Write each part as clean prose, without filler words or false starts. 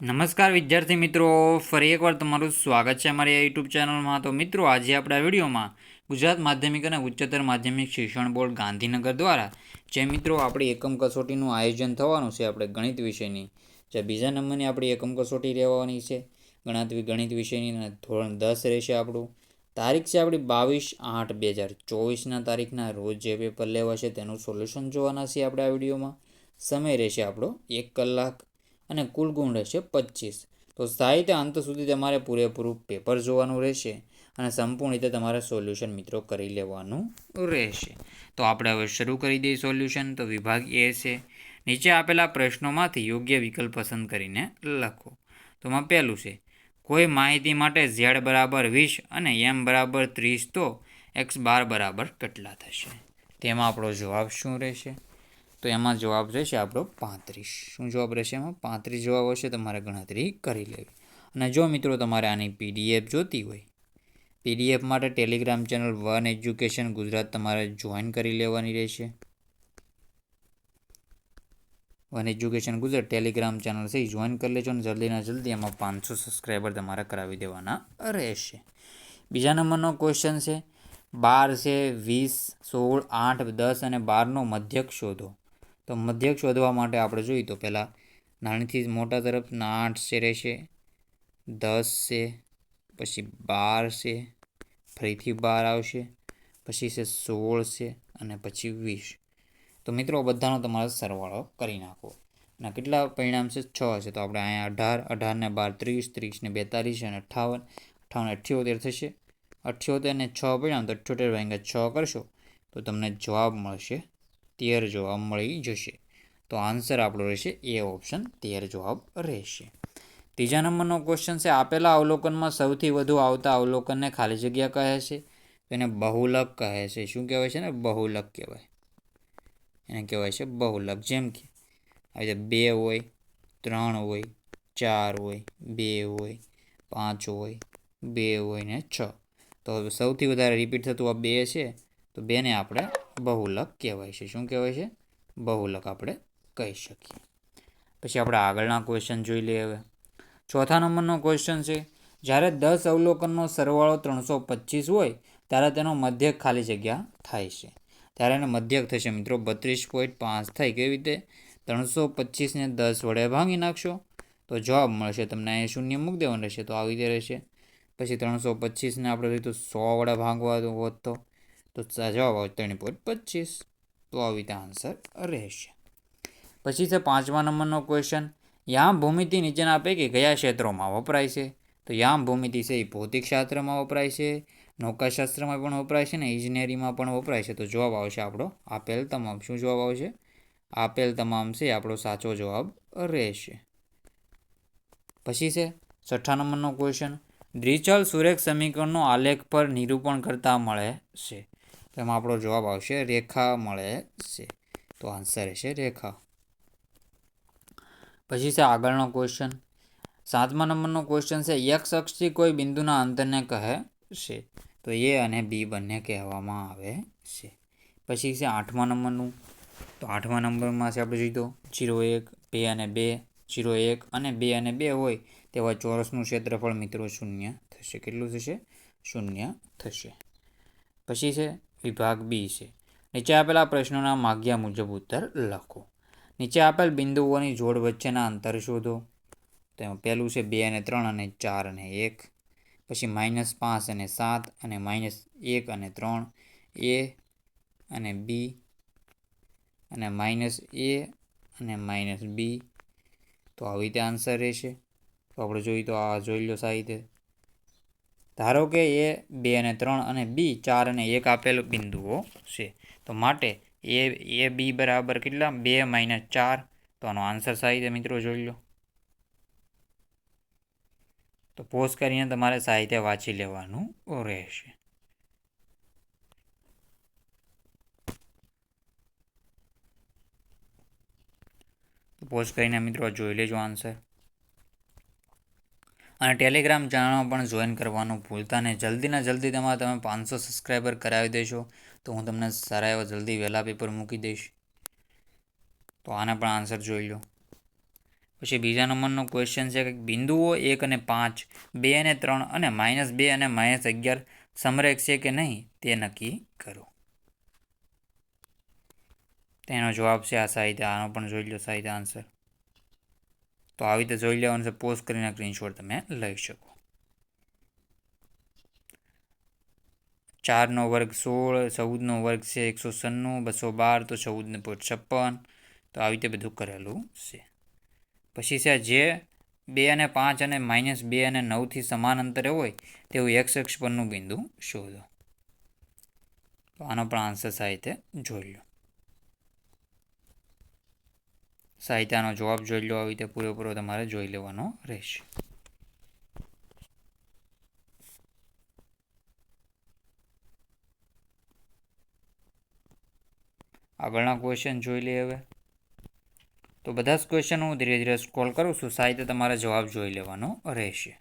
નમસ્કાર વિદ્યાર્થી મિત્રો, ફરી એકવાર તમારું સ્વાગત છે અમારી યુટ્યુબ ચેનલમાં. તો મિત્રો, આજે આપણા વિડીયોમાં ગુજરાત માધ્યમિક અને ઉચ્ચતર માધ્યમિક શિક્ષણ બોર્ડ ગાંધીનગર દ્વારા જે મિત્રો આપણી એકમ કસોટીનું આયોજન થવાનું છે આપણે ગણિત વિષયની, જે બીજા નંબરની આપણી એકમ કસોટી રહેવાની છે ગણિત વિષયની, ધોરણ 10 રહેશે. આપણું તારીખ છે આપણી 22/8/2024 તારીખના રોજ જે પેપર લેવા છે તેનું સોલ્યુશન જોવાના છે આપણે આ વિડીયોમાં. સમય રહેશે આપણો 1 કલાક અને કુલ ગુણ રહેશે 25. તો સાહિત્ય અંત સુધી તમારે પૂરેપૂરું પેપર જોવાનું રહેશે અને સંપૂર્ણ રીતે તમારે સોલ્યુશન મિત્રો કરી લેવાનું રહેશે. તો આપણે હવે શરૂ કરી દઈએ સોલ્યુશન. તો વિભાગ એ છે, નીચે આપેલા પ્રશ્નોમાંથી યોગ્ય વિકલ્પ પસંદ કરીને લખો. તો એમાં પહેલું છે, કોઈ માહિતી માટે z બરાબર 20 અને m બરાબર 30 તો x12 બરાબર કેટલા થશે? તેમાં આપણો જવાબ શું રહેશે? તો એમાં જવાબ રહેશે આપણો 35. શું જવાબ રહેશે? એમાં 35 જવાબ હશે. તમારે ગણતરી કરી લેવી. અને જો મિત્રો તમારે આની PDF જોતી હોય, PDF માટે Telegram channel one education Gujarat તમારે જોઈન કરી લેવાની રહેશે. One education Gujarat Telegram channel છે, જોઈન કરી લેજો અને જલ્દીના જલ્દી એમાં 500 સબસ્ક્રાઈબર તમારે કરાવી દેવાના રહેશે. બીજા નંબરનો ક્વેશ્ચન છે, 12 છે, 20, 16, 8, 10 અને 12નો મધ્યક શોધો. તો મધ્યક શોધવા માટે આપણે જોઈએ તો પહેલાં નાનીથી મોટા તરફના 8 છે રહેશે, 10 છે, પછી 12 છે, ફરીથી 12 આવશે, પછી છે 16 છે અને પછી 20. તો મિત્રો બધાનો તમારે સરવાળો કરી નાખો. અને કેટલા પરિણામ છે? 6 છે. તો આપણે અહીંયા 18, 18 ને 12 30, 30 ને 42 અને 58, 58 78 થશે. 78 ને 6 પરિણામ તો 78 ભાગ્યા 6 કરશો તો તમને જવાબ મળશે 13 જવાબ મળી જશે. તો આન્સર આપણો રહેશે એ ઓપ્શન, 13 જવાબ રહેશે. ત્રીજા નંબરનો ક્વેશ્ચન છે, આપેલા અવલોકનમાં સૌથી વધુ આવતા અવલોકનને ખાલી જગ્યા કહે છે. એને બહુલક કહે છે. શું કહેવાય છે ને? બહુલક કહેવાય. એને કહેવાય છે બહુલક. જેમ કે આવી રીતે 2 હોય, 3 હોય, 4 હોય, 2 હોય, 5 હોય, 2 હોય ને 6. તો સૌથી વધારે રિપીટ થતું આ 2 છે, તો 2ને આપણે બહુલક કહેવાય છે. શું કહેવાય છે? બહુલક આપણે કહી શકીએ. પછી આપણે આગળના ક્વેશ્ચન જોઈ લઈએ. હવે ચોથા નંબરનો ક્વેશ્ચન છે, જ્યારે 10 અવલોકનનો સરવાળો 325 હોય ત્યારે તેનો મધ્યક ખાલી જગ્યા થાય છે. ત્યારે એને મધ્યક થશે મિત્રો 32.5 થાય. કેવી રીતે? 325ને 10 વડે ભાંગી નાખશો તો જવાબ મળશે તમને. અહીંયા શૂન્ય મૂકી દેવાનું રહેશે તો આવી રીતે રહેશે. પછી 325ને આપણે તો 100 વડે ભાંગવા હોત તો જવાબ આવે 3.25. તો આવી રીતે આન્સર રહેશે. પછી છે 5મા નંબરનો ક્વેશ્ચન, યામ ભૂમિતિ નીચેના પૈકી કયા ક્ષેત્રોમાં વપરાય છે? તો યામ ભૂમિતિ છે એ ભૌતિકશાસ્ત્રમાં વપરાય છે, નૌકાશાસ્ત્રમાં પણ વપરાય છે ને ઇજનેરીમાં પણ વપરાય છે. તો જવાબ આવશે આપણો આપેલ તમામ. શું જવાબ આવશે? આપેલ તમામ છે આપણો સાચો જવાબ રહેશે. પછી છે 6ઠ્ઠા નંબરનો ક્વેશ્ચન, દ્વિચલ સુરેખ સમીકરણનો આલેખ પર નિરૂપણ કરતા મળે છે. તો એમાં આપણો જવાબ આવશે રેખા મળે છે. તો આન્સર રહેશે રેખા. પછી છે આગળનો ક્વેશ્ચન 7મા નંબરનો ક્વેશ્ચન છે, એક્સ અક્ષથી કોઈ બિંદુના અંતરને કહે છે. તો એ અને બી બંને કહેવામાં આવે છે. પછી છે 8મા નંબરનું. તો 8મા નંબરમાં છે આપણે જોઈએ તો 0, 1, 2 અને 2, 0, 1 અને 2 અને 2 હોય તેવા ચોરસનું ક્ષેત્રફળ મિત્રો 0 થશે. કેટલું થશે? 0 થશે. પછી છે વિભાગ બી છે, નીચે આપેલા પ્રશ્નોના માગ્યા મુજબ ઉત્તર લખો. નીચે આપેલ બિંદુઓની જોડ વચ્ચેના અંતર શોધો. તેમાં પહેલું છે 2 અને 3 અને 4 અને 1. પછી -5 અને 7 અને -1 અને 3, એ અને બી અને -a અને -b. તો આવી રીતે આન્સર રહેશે. તો આપણે જોઈએ તો આ જોઈ લો સાહિત્ય. ધારો કે એ 2 અને 3 અને બી 4 અને 1 આપેલ બિંદુઓ છે. તો માટે એ બી બરાબર કેટલા? 2 - 4. તો આનો આન્સર સાહિત્ય મિત્રો જોઈ લો. તો પોઝ કરીને તમારે સાહિત્ય વાંચી લેવાનું રહેશે. પોઝ કરીને મિત્રો જોઈ લેજો આન્સર. અને ટેલિગ્રામ ચેનલમાં પણ જોઈન કરવાનું ભૂલતા નહીં. જલ્દીના જલ્દી તમે 500 સબસ્ક્રાઈબર કરાવી દેશો તો હું તમને સારા એવા જલ્દી વહેલા પેપર મૂકી દઈશ. તો આને પણ આન્સર જોઈ લો. પછી બીજા નંબરનો ક્વેશ્ચન છે કે બિંદુઓ 1 અને 5, 2 અને 3 અને -2 અને -11 સમરેખ છે કે નહીં તે નક્કી કરો. તેનો જવાબ છે આ સાહિત્ય. આનો પણ જોઈ લો સાહિત્ય આન્સર. તો આવી રીતે જોઈ લેવાનું છે. પોઝ કરીને સ્ક્રીનશોટ તમે લઈ શકો. 4 નો વર્ગ 16, 14 નો વર્ગ છે 196, 212 તો 14.56. તો આવી રીતે બધું કરેલું છે. પછી છે જે 2 અને 5 અને -2 અને 9થી સમાન અંતરે હોય તેવું x અક્ષ પરનું બિંદુ શોધો. તો આનો પણ આન્સર સાહિત્ય જોઈ લો. સાહિત્યનો જવાબ જોઈ લો. આવી રીતે પૂરેપૂરો તમારે જોઈ લેવાનો રહેશે. આગળના ક્વેશ્ચન જોઈ લઈએ હવે. તો બધા જ ક્વેશ્ચન હું ધીરે ધીરે સ્ક્રોલ કરું છું. સાહિત્ય તમારે જવાબ જોઈ લેવાનો રહેશે.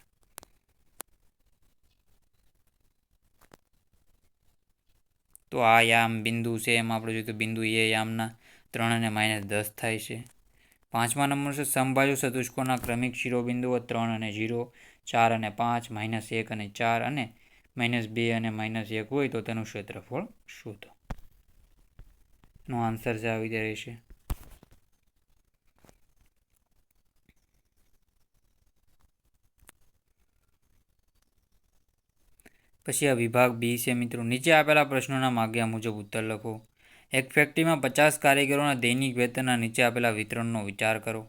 તો આ યામ બિંદુ છે એમાં આપણે જોયું તો બિંદુ એ યામના 3 અને -10 થાય છે. 5મા નંબર છે સમબાજુ ચતુષ્કોણના ક્રમિક શિરોબિંદુઓ 3 અને 0, 4 અને 5, -1 અને 4 અને -2 અને -1 હોય તો તેનું ક્ષેત્રફળ શોધો. નો આન્સર છે આવી રીતે રહેશે. પછી આ વિભાગ બી છે મિત્રો. નીચે આપેલા પ્રશ્નોના માગ્યા મુજબ ઉત્તર લખો. એક ફેક્ટરીમાં 50 કારીગરોના દૈનિક વેતનના નીચે આપેલા વિતરણનો વિચાર કરો.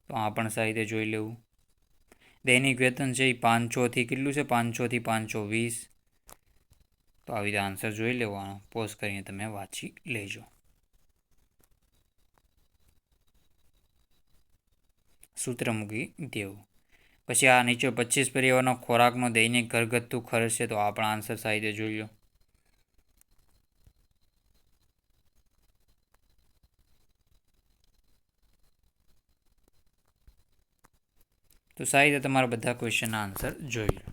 તો આ પણ સાહિત્ય જોઈ લેવું. દૈનિક વેતન છે એ 500થી કેટલું છે 500થી 520. તો આવી રીતે આન્સર જોઈ લેવાનો. પોઝ કરીને તમે વાંચી લેજો. સૂત્ર મૂકી દેવું. પછી આ નીચે 25 પરિવારનો ખોરાકનો દૈનિક ઘરગથ્થુ ખર્ચ છે. તો આ પણ આન્સર સાહિત્ય જોઈ લો. તો સાહિત્ય તમારા બધા ક્વેશ્ચનના આન્સર જોઈ લો.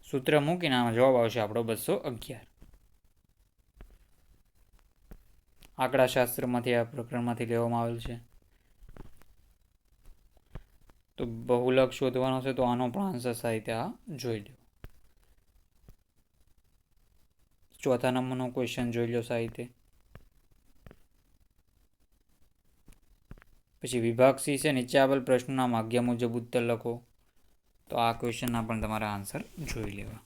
સૂત્ર મૂકીને આમાં જવાબ આવશે આપણો 211. આંકડાશાસ્ત્રમાંથી આ પ્રકરણમાંથી લેવામાં આવેલ છે. તો બહુલક શોધવાનો છે. તો આનો પણ આન્સર સાહિત્ય આ જોઈ લો. ચોથા નંબરનો ક્વેશ્ચન જોઈ લો સાહિત્ય. પછી વિભાગ સી છે નીચે આપેલ પ્રશ્નોના માગ્યા મુજબ ઉત્તર લખો. તો આ ક્વેશ્ચનના પણ તમારા આન્સર જોઈ લેવા.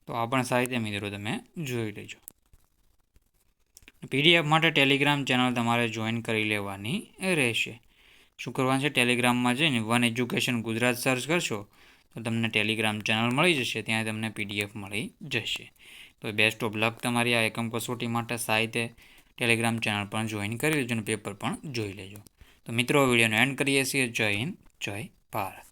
તો આ પણ સાહિત્ય મિત્રો તમે જોઈ લેજો. PDF માટે ટેલિગ્રામ ચેનલ તમારે જોઈન કરી લેવાની રહેશે. શું કરવાનું છે ટેલિગ્રામમાં જઈને વન એજ્યુકેશન ગુજરાત સર્ચ કરશો તો તમને ટેલિગ્રામ ચેનલ મળી જશે. ત્યાં તમને PDF મળી જશે. તો બેસ્ટ ઓફ લક તમારી આ એકમ કસોટી માટે. સાહિત્ય ટેલિગ્રામ ચેનલ પણ જોઈન કરી લેજો અને પેપર પણ જોઈ લેજો. તો મિત્રો વિડીયોનો એન્ડ કરીએ છીએ. જય હિન્દ, જય ભારત.